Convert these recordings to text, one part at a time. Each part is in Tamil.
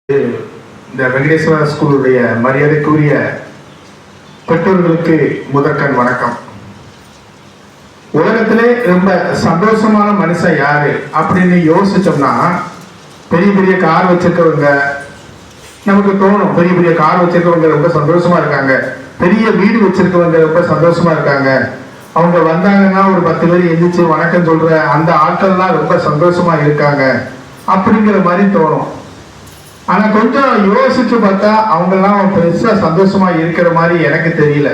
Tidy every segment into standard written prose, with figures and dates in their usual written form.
இந்த வெங்கடேஸ்வர ஸ்கூலுடைய மரியாதைக்குரிய பெற்றோர்களுக்கு முதற்கண் வணக்கம். உலகத்திலே ரொம்ப சந்தோஷமான மனுஷன் யாரு அப்படின்னு யோசிச்சோம்னா, பெரிய பெரிய கார் வச்சிருக்கவங்க நமக்கு தோணும். பெரிய பெரிய கார் வச்சிருக்கவங்க ரொம்ப சந்தோஷமா இருக்காங்க, பெரிய வீடு வச்சிருக்கவங்க ரொம்ப சந்தோஷமா இருக்காங்க. அவங்க வந்தாங்கன்னா ஒரு 10 பேர் எந்திரிச்சு வணக்கம் சொல்ற அந்த ஆட்கள்லாம் ரொம்ப சந்தோஷமா இருக்காங்க அப்படிங்கிற மாதிரி தோணும். ஆனா கொஞ்சம் யோசிச்சு பார்த்தா அவங்கெல்லாம் பெருசா சந்தோஷமா இருக்கிற மாதிரி எனக்கு தெரியல.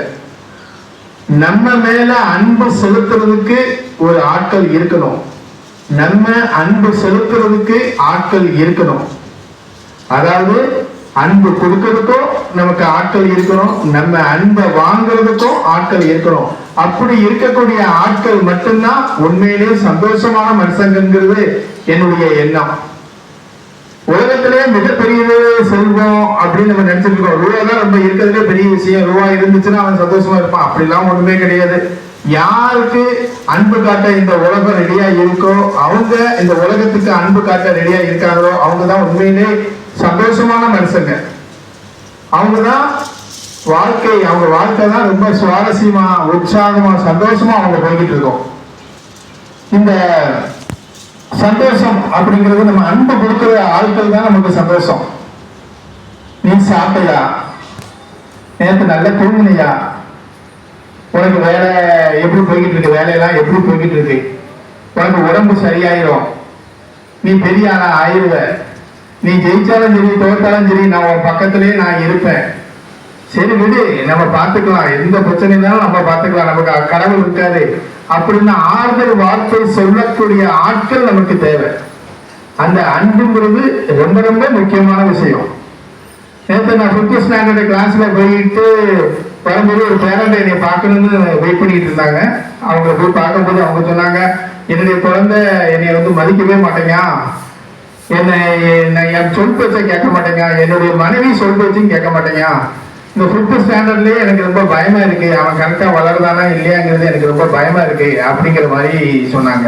நம்ம மேல அன்பு செலுத்துறதுக்கு ஒரு ஆட்கள் இருக்கணும், நம்ம அன்பு செலுத்துறதுக்கு ஆட்கள் இருக்கணும். அதாவது அன்பு கொடுக்கறதுக்கும் நமக்கு ஆட்கள் இருக்கணும், நம்ம அன்பை வாங்குறதுக்கும் ஆட்கள் இருக்கணும். அப்படி இருக்கக்கூடிய ஆட்கள் மட்டும்தான் உண்மையிலேயே சந்தோஷமான மனுஷங்கிறது என்னுடைய எண்ணம். உலகத்திலே மிகப்பெரியது செல்வம் அப்படின்னு நம்ம நினைச்சிட்டு இருக்கோம். ரூபா தான் ரொம்ப இருக்கிறதுலே பெரிய விஷயம், ரூபா இருந்துச்சுன்னா அவன் சந்தோஷமா இருப்பான். அப்படிலாம் ஒண்ணுமே கிடையாது. யாருக்கு அன்பு காட்ட இந்த உலகம் ரெடியா இருக்கோ, அவங்க இந்த உலகத்துக்கு அன்பு காட்ட ரெடியா இருக்காங்களோ அவங்கதான் உண்மையிலே சந்தோஷமான மனுஷங்க. அவங்கதான் அவங்க வாழ்க்கை தான் ரொம்ப சுவாரஸ்யமா, உற்சாகமா, சந்தோஷமா அவங்க போய்கிட்டு இருக்கோம். இந்த சந்தோஷம் அப்படிங்கிறது நம்ம அன்பு கொடுக்கிற ஆட்கள் தான் நமக்கு சந்தோஷம். நீ சாப்பிட்டா, நேற்று நல்லா தூங்கினியா, உனக்கு வேலை எப்படி போய்கிட்டு இருக்கு, வேலையெல்லாம் எப்படி போய்கிட்டு இருக்கு, உனக்கு உடம்பு சரியாயிரும், நீ பெரிய ஆளா ஆயிடுவ, நீ ஜெயிச்சாலும் சரி தோற்றாலும் சரி நான் உன் பக்கத்திலேயே நான் இருப்பேன், சரி விடு நம்ம பார்த்துக்கலாம், எந்த பிரச்சனைனாலும் நம்ம பார்த்துக்கலாம், நமக்கு கடவுள் இருக்காது அப்படின்னு ஆறுதல் வார்த்தை சொல்லக்கூடிய ஆட்கள் நமக்கு தேவை. அந்த அன்புங்கிறது ரொம்ப ரொம்ப முக்கியமான விஷயம். நேற்று நான் 5th ஸ்டாண்டர்ட் கிளாஸ்ல போயிட்டு வரும்போது ஒரு பேரண்ட் என்னை பார்க்கணும்னு வெயிட் பண்ணிட்டு இருந்தாங்க. அவங்க போய் பார்க்கும்போது அவங்க சொன்னாங்க, என்னுடைய குழந்தை என்னை மதிக்கவே மாட்டேங்க, என் சொல் பேச்சை கேட்க மாட்டேங்க, என்னுடைய மனைவி சொல் பேச்சும் கேட்க மாட்டேங்க, இந்த 5th ஸ்டாண்டர்ட்லயே எனக்கு ரொம்ப பயமா இருக்கு, அவன் கரெக்டா வளர்தானா இல்லையாங்கிறது எனக்கு ரொம்ப பயமா இருக்கு அப்படிங்கிற மாதிரி சொன்னாங்க.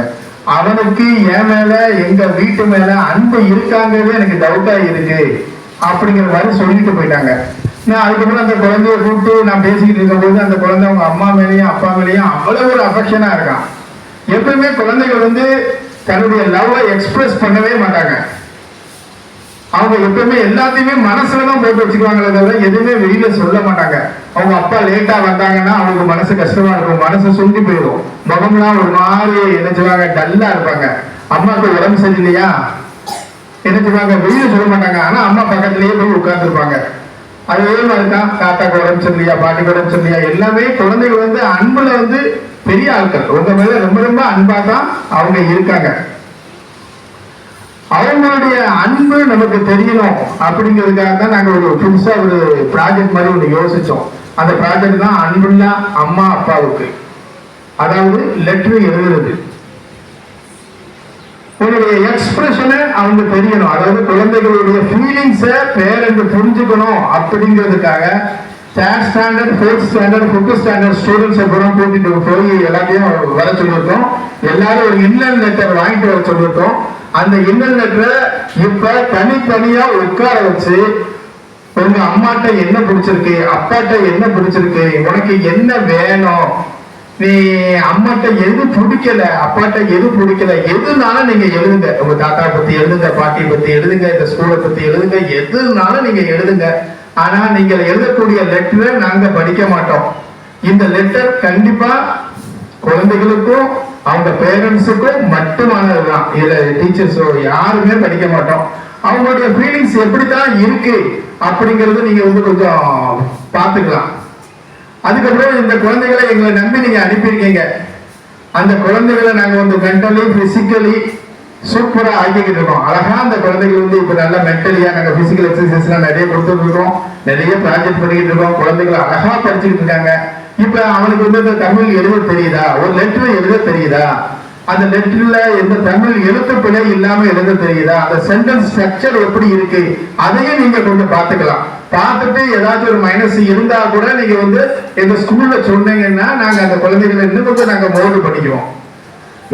அவனுக்கு என் மேல எங்க வீட்டு மேல அன்பு இருக்காங்கிறது எனக்கு டவுட்டா இருக்கு அப்படிங்கிற மாதிரி சொல்லிட்டு போயிட்டாங்க. நான் அதுக்கப்புறம் அந்த குழந்தைய கூப்பிட்டு நான் பேசிக்கிட்டு இருக்கும் போது அந்த குழந்தை அவங்க அம்மா மேலேயும் அப்பா மேலேயும் அவ்வளவு ஒரு அஃபெக்ஷனா இருக்கான். எப்பவுமே குழந்தைகள் தன்னுடைய லவ்வை எக்ஸ்பிரஸ் பண்ணவே மாட்டாங்க. அவங்க எப்பவுமே எல்லாத்தையுமே மனசுலதான் போட்டு வச்சுக்குவாங்களே தவிர எதுவுமே வெளியில சொல்ல மாட்டாங்க. அவங்க அப்பா லேட்டா வந்தாங்கன்னா அவங்களுக்கு மனசு கஷ்டமா இருக்கும், மனசு சுண்டி போயிடும், முகம்லாம் ஒரு மாதிரி என்ன சொல்லுவாங்க டல்லா இருப்பாங்க. அம்மாவுக்கு உடம்பு சரியில்லையா என்ன சொல்லுவாங்க, வெளியில சொல்ல மாட்டாங்க, ஆனா அம்மா பக்கத்திலேயே போய் உட்கார்ந்துருப்பாங்க. அதே மாதிரிதான் தாத்தாக்கு உடம்பு சரியில்லையா, பாட்டிக்கு உடம்பு சரியில்லையா, எல்லாமே குழந்தைகள் அன்புல பெரிய ஆட்கள் உங்க மேல ரொம்ப ரொம்ப அன்பா தான் அவங்க இருக்காங்க. அவங்களுடைய அன்பு நமக்கு தெரியணும் அப்படிங்கிறதுக்காக தான் நாங்க புதுசா ஒரு ப்ராஜெக்ட் மாதிரி ஒன்று யோசிச்சோம். அந்த ப்ராஜெக்ட் தான் அன்புள்ள அம்மா அப்பாவுக்கு, அதாவது லெட்டர் எழுதுறது. உங்களுடைய எக்ஸ்பிரஷனை அவங்க தெரியணும், அதாவது குழந்தைகளுடைய ஃபீலிங்ஸை பேரண்ட் புரிஞ்சுக்கணும் அப்படிங்கிறதுக்காக 3rd standard 4th standard 5th standard ஸ்டூடெண்ட்ஸை பூரா கூட்டிட்டு போய் எல்லாத்தையும் வர சொல்லியிருக்கோம். எல்லாரும் ஒரு இன்னர் லெட்டர் வாங்கிட்டு வர சொல்லியிருக்கோம். அந்த இன்னர் லெட்டரை இப்ப தனித்தனியா உட்கார வச்சு உங்க அம்மாட்ட என்ன பிடிச்சிருக்கு, அப்பாட்ட என்ன பிடிச்சிருக்கு, உனக்கு என்ன வேணும், நீ அம்மாட்ட எது பிடிக்கல, அப்பாட்ட எது பிடிக்கல, எதுனாலும் நீங்க எழுதுங்க. உங்க தாத்தா பத்தி எழுதுங்க, பாட்டி பத்தி எழுதுங்க, இந்த ஸ்கூலை பத்தி எழுதுங்க, எதுனாலும் நீங்க எழுதுங்க. ஆனா நீங்க எழுதக்கூடிய லெட்டரை நாங்க படிக்க மாட்டோம். இந்த லெட்டர் கண்டிப்பா குழந்தைகளுக்கும் அவங்க பேரண்ட்ஸுக்கும் மட்டுமானதுதான். இதுல டீச்சர்ஸோ யாருமே படிக்க மாட்டோம். அவங்களுடைய ஃபீலிங்ஸ் எப்படித்தான் இருக்கு அப்படிங்கறது நீங்க கொஞ்சம் பாத்துக்கலாம். அதுக்கப்புறம் இந்த குழந்தைகளை எங்களை நம்பி நீங்க அனுப்பியிருக்கீங்க. அந்த குழந்தைகளை நாங்க மென்டலி பிசிக்கலி சூப்பரா ஆக்கிக்கிட்டு இருக்கோம். அழகா அந்த குழந்தைகள் இப்ப நல்லா மென்டலியா நாங்க பிசிக்கல் எக்ஸசைஸ் எல்லாம் நிறைய கொடுத்துட்டு இருக்கோம், நிறைய ப்ராஜெக்ட் பண்ணிக்கிட்டு இருக்கோம். குழந்தைகளை அழகா படிச்சுக்கிட்டு இருக்காங்க. இப்ப அவனுக்கு தமிழ் எழுத தெரியுதா, ஒரு லெட்டர் எழுத தெரியுதா, அந்த லெட்டர்ல எந்த தமிழ் எழுத்து பிழை இல்லாம எழுத தெரியுதா, அந்த சென்டென்ஸ் ஸ்ட்ரக்சர் எப்படி இருக்கு, அதையும் நீங்க கொஞ்சம் பாத்துக்கலாம். பார்த்துட்டு ஏதாச்சும் ஒரு மைனஸ் இருந்தா கூட நீங்க எங்க ஸ்கூல்ல சொன்னீங்கன்னா நாங்க அந்த குழந்தைகளை இன்னும் கொஞ்சம் நாங்க மோல்டு பண்ணிக்குவோம்.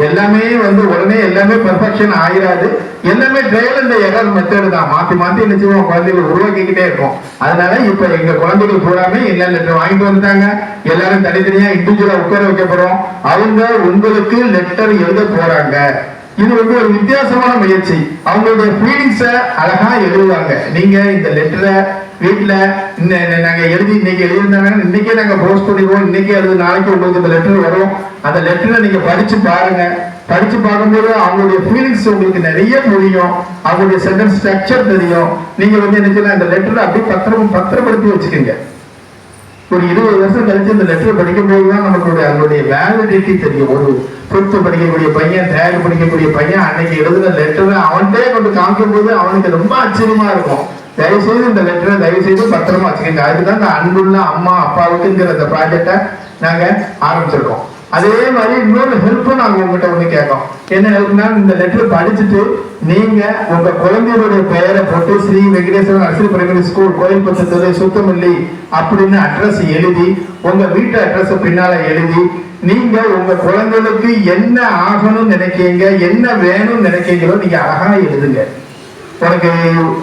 எல்லாமே வந்து உடனே எல்லாமே பெர்ஃபெக்ஷன் ஆயிராது. எல்லாமே ட்ரையல் அண்ட் எரர் மெத்தட் தான். மாத்தி மாத்தி என்ன செய்வோம், குழந்தைகள் உருவாக்கிக்கிட்டே இருக்கும். அதனால இப்ப எங்க குழந்தைகள் பூராமே என்ன லெட்டர் வாங்கிட்டு வந்துட்டாங்க. எல்லாரும் தனித்தனியா இண்டிவிஜுவலா உட்கார வைக்க போறோம். அவங்க உங்களுக்கு லெட்டர் எழுத போறாங்க. இது வந்து ஒரு வித்தியாசமான முயற்சி. அவங்களுடைய ஃபீலிங்ஸ அழகா எழுதுவாங்க. நீங்க இந்த லெட்டரை வீட்டுல நாங்க எழுதி இன்னைக்கு எழுதிருந்தாங்க, இன்னைக்கே நாங்க போஸ்ட் பண்ணிடுவோம். இன்னைக்கே எழுது, நாளைக்கு உங்களுக்கு இந்த லெட்டர் வரும். அந்த லெட்டரை நீங்க படிச்சு பாருங்க. படிச்சு பார்க்கும்போது அவங்களுடைய ஃபீலிங்ஸ் உங்களுக்கு நிறைய புரியும். அவங்களுடைய சென்டென்ஸ் ஸ்ட்ரக்சர் தெரியும். நீங்க வந்து என்ன இந்த லெட்டரை அப்படியே பத்திரப்படுத்தி வச்சுக்கோங்க. ஒரு 20 வருஷம் கழிச்சு இந்த லெட்டர் படிக்கும் போதுதான் நமக்கு அதனுடைய வேலிடிட்டி தெரியும். ஒரு 5th படிக்கக்கூடிய பையன், 3rd படிக்கக்கூடிய பையன் அன்னைக்கு எழுதுன லெட்டரை அவன்கிட்டே கொண்டு காமிக்கும் போது அவனுக்கு ரொம்ப ஆச்சரியமா இருக்கும். தயவுசெய்து இந்த லெட்டரை தயவுசெய்து பத்திரமா வச்சுக்கோங்க. அதுதான் இந்த அன்புள்ள அம்மா அப்பாவுக்குங்கிற இந்த ப்ராஜெக்டை நாங்க ஆரம்பிச்சிருக்கோம். அதே மாதிரி இன்னொரு ஹெல்ப்பும் நாங்க உங்ககிட்ட ஒண்ணு கேட்கோம். என்ன ஹெல்ப்னா, இந்த லெட்டர் படிச்சுட்டு நீங்க உங்க குழந்தைகளுடைய பெயரை போட்டு Shri Venkateswara nursery primary school, Koilpathu தெரு, சுத்தமல்லி அப்படின்னு அட்ரஸ் எழுதி, உங்க வீட்டு அட்ரஸ் பின்னால எழுதி, நீங்க உங்க குழந்தைகளுக்கு என்ன ஆகணும்னு நினைக்கீங்க, என்ன வேணும்னு நினைக்கீங்களோ நீங்க அழகா எழுதுங்க. உனக்கு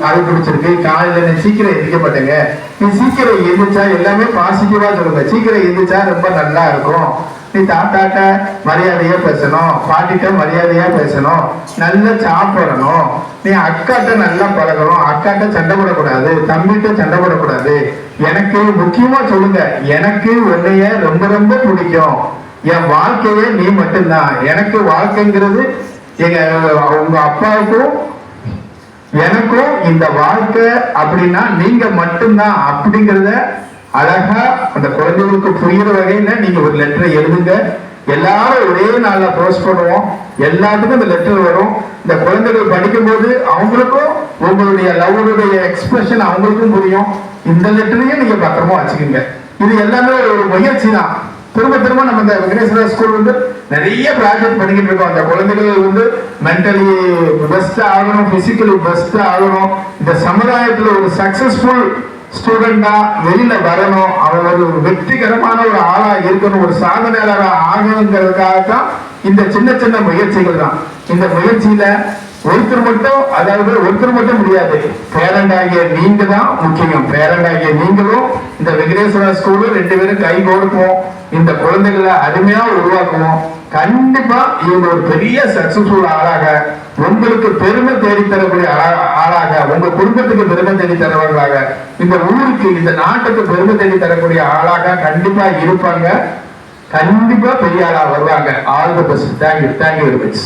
அது பிடிச்சிருக்கு, காலையில நீ சீக்கிரம் எந்திரிக்க மாட்டேங்க, நீ சீக்கிரம் எந்திரிச்சா எல்லாமே பாசிட்டிவா சொல்லுங்க. சீக்கிரம் எந்திரிச்சா ரொம்ப நல்லா இருக்கும். நீ தாத்தாட்ட மரியாதையா பேசணும், பாட்டிட்ட மரியாதையா பேசணும், நல்லா சாப்பிடணும், நீ அக்காட்ட நல்லா பழகணும், அக்காட்ட சண்டை போடக்கூடாது, தம்பிட்ட சண்டை போடக்கூடாது. எனக்கு முக்கியமா சொல்லுங்க, எனக்கு உன்னைய ரொம்ப ரொம்ப பிடிக்கும், என் வாழ்க்கையே நீ மட்டும்தான். எனக்கு வாழ்க்கைங்கிறது உங்க அப்பாவுக்கும் எனக்கும் இந்த வாழ்க்கை அப்படின்னா நீங்க மட்டும்தான் அப்படிங்கிறத அழகா அந்த குழந்தைகளுக்கு புரியுற வகையில நீங்க ஒரு லெட்டரை எழுதுங்க. எல்லாரும் ஒரே நாள்ல போஸ்ட் பண்ணுவோம். எல்லாத்துக்கும் இந்த லெட்டர் வரும். இந்த குழந்தைகள் படிக்கும் போது அவங்களுக்கும் உங்களுடைய லவ்வுடைய எக்ஸ்பிரஷன் அவங்களுக்கும் புரியும். இந்த லெட்டரையும் நீங்க பத்திரமா வச்சுக்கோங்க. இது எல்லாமே ஒரு முயற்சி தான். திரும்ப திரும்ப நம்ம இந்த வெங்கடேஸ்வரா ஸ்கூல் வந்து நிறைய ப்ராஜெக்ட் பண்ணிக்கிட்டு இருக்கோம். அந்த குழந்தைகள் வந்து மென்டலி பெஸ்ட் ஆகணும், பிசிக்கலி பெஸ்ட் ஆகணும், இந்த சமுதாயத்துல ஒரு சக்சஸ்ஃபுல் ஸ்டூடெண்டா வெளியில வரணும், அவன் ஒரு வெற்றிகரமான ஒரு ஆளா இருக்கணும், ஒரு சாதனையாளரா ஆகணுங்கிறதுக்காகத்தான் இந்த சின்ன சின்ன முயற்சிகள் தான். இந்த முயற்சியில ஒருத்தர் மட்டும் முடியாது. பேரண்ட் ஆகிய நீங்க தான் முக்கியம். பேரண்ட் ஆகிய நீங்களும் இந்த வெங்கடேஸ்வரா ஸ்கூலு 2 பேரும் கை கோர்ப்போம். இந்த குழந்தைகளை அருமையா உருவாக்குவோம். கண்டிப்பா இவங்க ஒரு பெரிய சக்சஸ்ஃபுல் ஆளாக, உங்களுக்கு பெருமை தேடி தரக்கூடிய ஆளாக, உங்க குடும்பத்துக்கு பெருமை தேடி தரவர்களாக, இந்த ஊருக்கு இந்த நாட்டுக்கு பெருமை தேடி தரக்கூடிய ஆளாக கண்டிப்பா இருப்பாங்க. கண்டிப்பா பெரிய ஆளா வருவாங்க. All the best. Thank you very much.